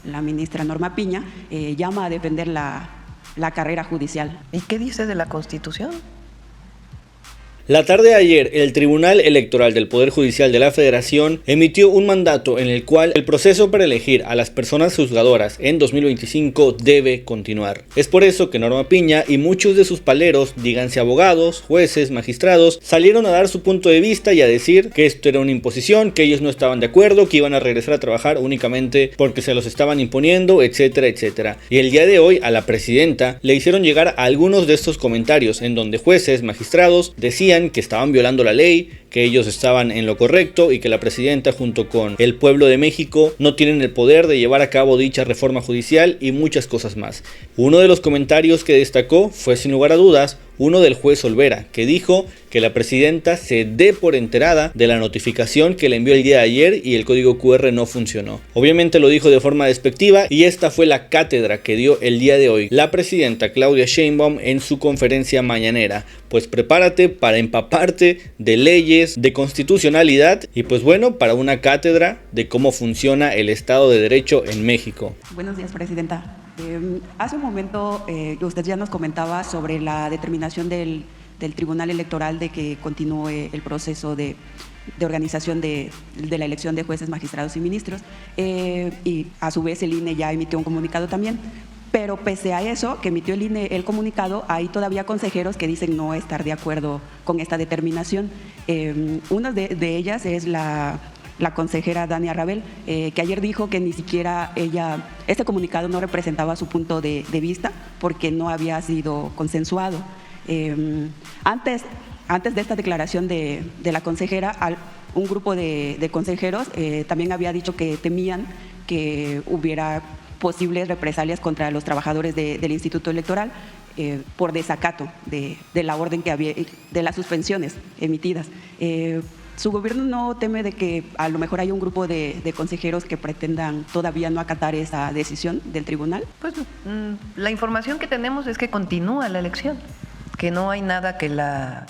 la ministra Norma Piña, llama a defender la carrera judicial. ¿Y qué dice de la Constitución? La tarde de ayer, el Tribunal Electoral del Poder Judicial de la Federación emitió un mandato en el cual el proceso para elegir a las personas juzgadoras en 2025 debe continuar. Es por eso que Norma Piña y muchos de sus paleros, díganse abogados, jueces, magistrados, salieron a dar su punto de vista y a decir que esto era una imposición, que ellos no estaban de acuerdo, que iban a regresar a trabajar únicamente porque se los estaban imponiendo, etcétera, etcétera. Y el día de hoy a la presidenta le hicieron llegar a algunos de estos comentarios en donde jueces, magistrados decían que estaban violando la ley, que ellos estaban en lo correcto y que la presidenta junto con el pueblo de México no tienen el poder de llevar a cabo dicha reforma judicial y muchas cosas más. Uno de los comentarios que destacó fue sin lugar a dudas uno del juez Olvera, que dijo que la presidenta se dé por enterada de la notificación que le envió el día de ayer y el código QR no funcionó. Obviamente lo dijo de forma despectiva y esta fue la cátedra que dio el día de hoy la presidenta Claudia Sheinbaum en su conferencia mañanera. Pues prepárate para empaparte de leyes, de constitucionalidad y pues bueno, para una cátedra de cómo funciona el Estado de Derecho en México. Buenos días, presidenta. Hace un momento usted ya nos comentaba sobre la determinación del Tribunal Electoral de que continúe el proceso de organización de la elección de jueces, magistrados y ministros, y a su vez el INE ya emitió un comunicado también. Pero pese a eso, que emitió el INE el comunicado, hay todavía consejeros que dicen no estar de acuerdo con esta determinación. Una de ellas es la consejera Dania Rabel, que ayer dijo que ni siquiera este comunicado no representaba su punto de vista porque no había sido consensuado. Antes de esta declaración de la consejera, un grupo de consejeros también había dicho que temían que hubiera posibles represalias contra los trabajadores del Instituto Electoral por desacato de la orden que había, de las suspensiones emitidas. ¿Su gobierno no teme de que a lo mejor haya un grupo de consejeros que pretendan todavía no acatar esa decisión del tribunal? Pues la información que tenemos es que continúa la elección, que no hay nada que la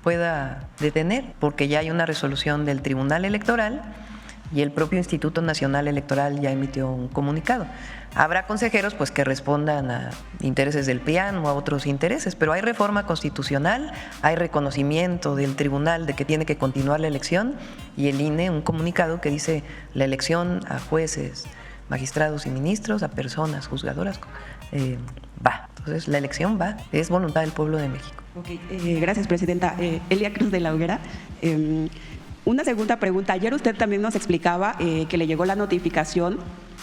pueda detener, porque ya hay una resolución del Tribunal Electoral y el propio Instituto Nacional Electoral ya emitió un comunicado. Habrá consejeros pues que respondan a intereses del PRIAN o a otros intereses, pero hay reforma constitucional, hay reconocimiento del tribunal de que tiene que continuar la elección y el INE un comunicado que dice la elección a jueces, magistrados y ministros, a personas juzgadoras, va. Entonces la elección va, es voluntad del pueblo de México. Okay, gracias, presidenta. Elia Cruz de la Hoguera. Una segunda pregunta. Ayer usted también nos explicaba que le llegó la notificación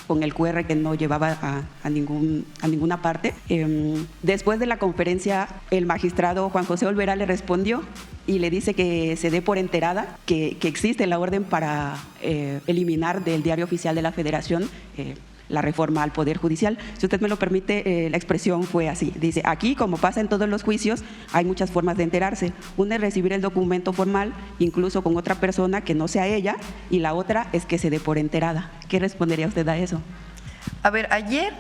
con el QR que no llevaba a ninguna parte. Después de la conferencia, el magistrado Juan José Olvera le respondió y le dice que se dé por enterada que existe la orden para eliminar del Diario Oficial de la Federación la reforma al Poder Judicial. Si usted me lo permite, la expresión fue así. Dice, aquí, como pasa en todos los juicios, hay muchas formas de enterarse. Una es recibir el documento formal, incluso con otra persona que no sea ella, y la otra es que se dé por enterada. ¿Qué respondería usted a eso? A ver, ayer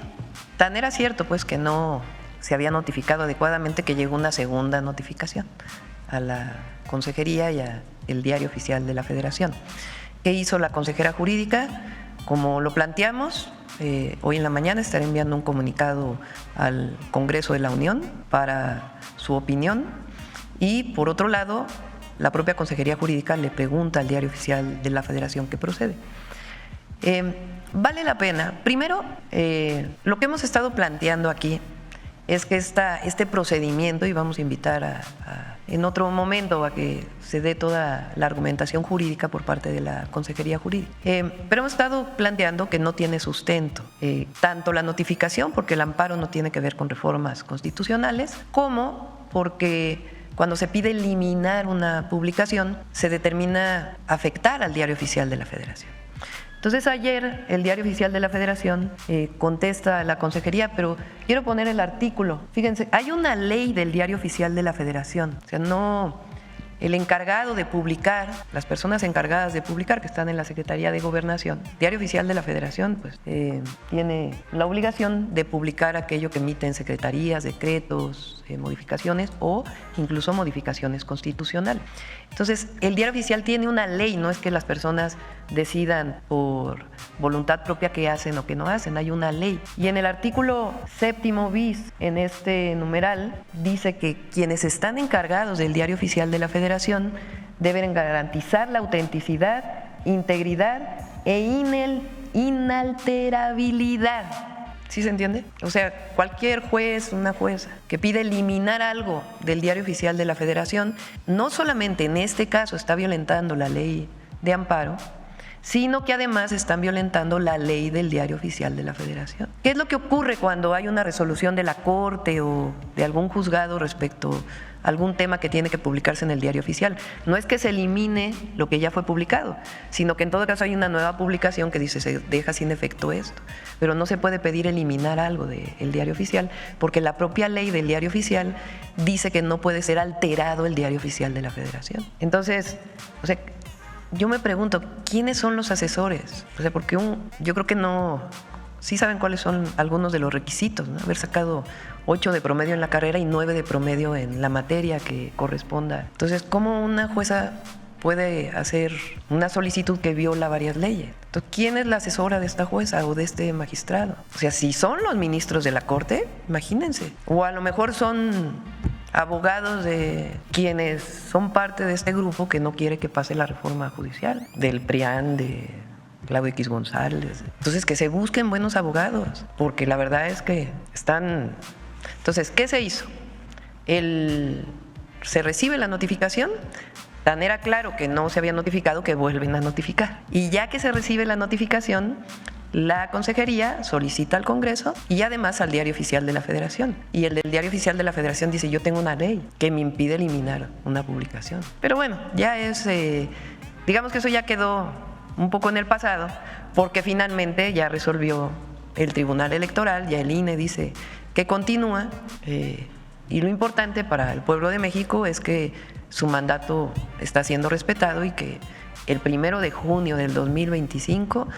tan era cierto pues que no se había notificado adecuadamente que llegó una segunda notificación a la consejería y al Diario Oficial de la Federación. ¿Qué hizo la consejera jurídica? Como lo planteamos, hoy en la mañana estaré enviando un comunicado al Congreso de la Unión para su opinión y, por otro lado, la propia Consejería Jurídica le pregunta al Diario Oficial de la Federación qué procede. Vale la pena. Primero, lo que hemos estado planteando aquí es que este procedimiento, y vamos a invitar en otro momento a que se dé toda la argumentación jurídica por parte de la Consejería Jurídica. Pero hemos estado planteando que no tiene sustento, tanto la notificación, porque el amparo no tiene que ver con reformas constitucionales, como porque cuando se pide eliminar una publicación, se determina afectar al Diario Oficial de la Federación. Entonces ayer el Diario Oficial de la Federación contesta a la Consejería, pero quiero poner el artículo. Fíjense, hay una ley del Diario Oficial de la Federación, o sea, no, el encargado de publicar, las personas encargadas de publicar que están en la Secretaría de Gobernación, Diario Oficial de la Federación, pues tiene la obligación de publicar aquello que emiten secretarías, decretos, modificaciones o incluso modificaciones constitucionales. Entonces, el Diario Oficial tiene una ley, no es que las personas decidan por voluntad propia qué hacen o qué no hacen. Hay una ley. Y en el artículo 7º bis, en este numeral, dice que quienes están encargados del Diario Oficial de la Federación deben garantizar la autenticidad, integridad e inalterabilidad. ¿Sí se entiende? O sea, cualquier juez, una jueza que pide eliminar algo del Diario Oficial de la Federación, no solamente en este caso está violentando la ley de amparo, sino que además están violentando la ley del Diario Oficial de la Federación. ¿Qué es lo que ocurre cuando hay una resolución de la Corte o de algún juzgado respecto a algún tema que tiene que publicarse en el Diario Oficial? No es que se elimine lo que ya fue publicado, sino que en todo caso hay una nueva publicación que dice se deja sin efecto esto, pero no se puede pedir eliminar algo del Diario Oficial porque la propia ley del Diario Oficial dice que no puede ser alterado el Diario Oficial de la Federación. Entonces, o sea, yo me pregunto, ¿quiénes son los asesores? O sea, porque yo creo que no, sí saben cuáles son algunos de los requisitos, ¿no? Haber sacado 8 de promedio en la carrera y 9 de promedio en la materia que corresponda. Entonces, ¿cómo una jueza puede hacer una solicitud que viola varias leyes? Entonces, ¿quién es la asesora de esta jueza o de este magistrado? O sea, si son los ministros de la Corte, imagínense. O a lo mejor son abogados de quienes son parte de este grupo que no quiere que pase la reforma judicial, del PRIAN, de Claudio X González. Entonces, que se busquen buenos abogados, porque la verdad es que están... Entonces, ¿qué se hizo? Se recibe la notificación, tan era claro que no se había notificado que vuelven a notificar. Y ya que se recibe la notificación, la Consejería solicita al Congreso y además al Diario Oficial de la Federación. Y el del Diario Oficial de la Federación dice, yo tengo una ley que me impide eliminar una publicación. Pero bueno, ya es, digamos que eso ya quedó un poco en el pasado, porque finalmente ya resolvió el Tribunal Electoral, ya el INE dice que continúa, y lo importante para el pueblo de México es que su mandato está siendo respetado y que el 1 de junio del 2025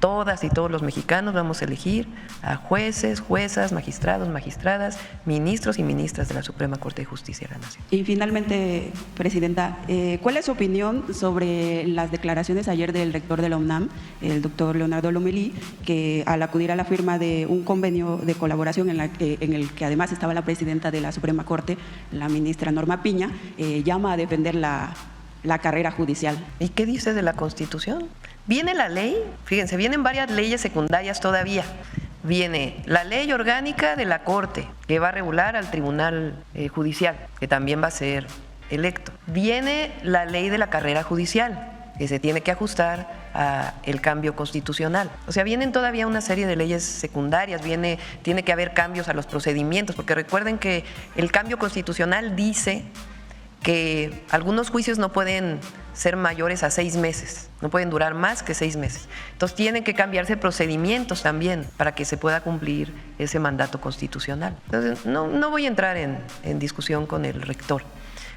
todas y todos los mexicanos vamos a elegir a jueces, juezas, magistrados, magistradas, ministros y ministras de la Suprema Corte de Justicia de la Nación. Y finalmente, Presidenta, ¿cuál es su opinión sobre las declaraciones ayer del rector de la UNAM, el doctor Leonardo Lomelí, que al acudir a la firma de un convenio de colaboración en el que además estaba la presidenta de la Suprema Corte, la ministra Norma Piña, llama a defender la carrera judicial? ¿Y qué dice de la Constitución? Viene la ley, fíjense, vienen varias leyes secundarias todavía. Viene la ley orgánica de la Corte, que va a regular al Tribunal Judicial, que también va a ser electo. Viene la ley de la carrera judicial, que se tiene que ajustar al cambio constitucional. O sea, vienen todavía una serie de leyes secundarias, tiene que haber cambios a los procedimientos, porque recuerden que el cambio constitucional dice que algunos juicios no pueden ser mayores a 6 meses, no pueden durar más que 6 meses. Entonces tienen que cambiarse procedimientos también para que se pueda cumplir ese mandato constitucional. Entonces no voy a entrar en discusión con el rector,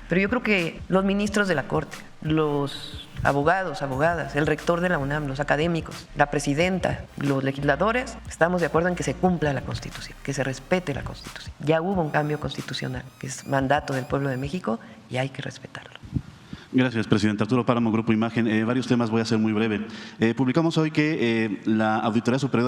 pero yo creo que los ministros de la Corte, los abogados, abogadas, el rector de la UNAM, los académicos, la presidenta, los legisladores, estamos de acuerdo en que se cumpla la Constitución, que se respete la Constitución. Ya hubo un cambio constitucional, que es mandato del pueblo de México y hay que respetarlo. Gracias, presidente. Arturo Páramo, Grupo Imagen. Varios temas, voy a ser muy breve. Publicamos hoy que la Auditoría Superior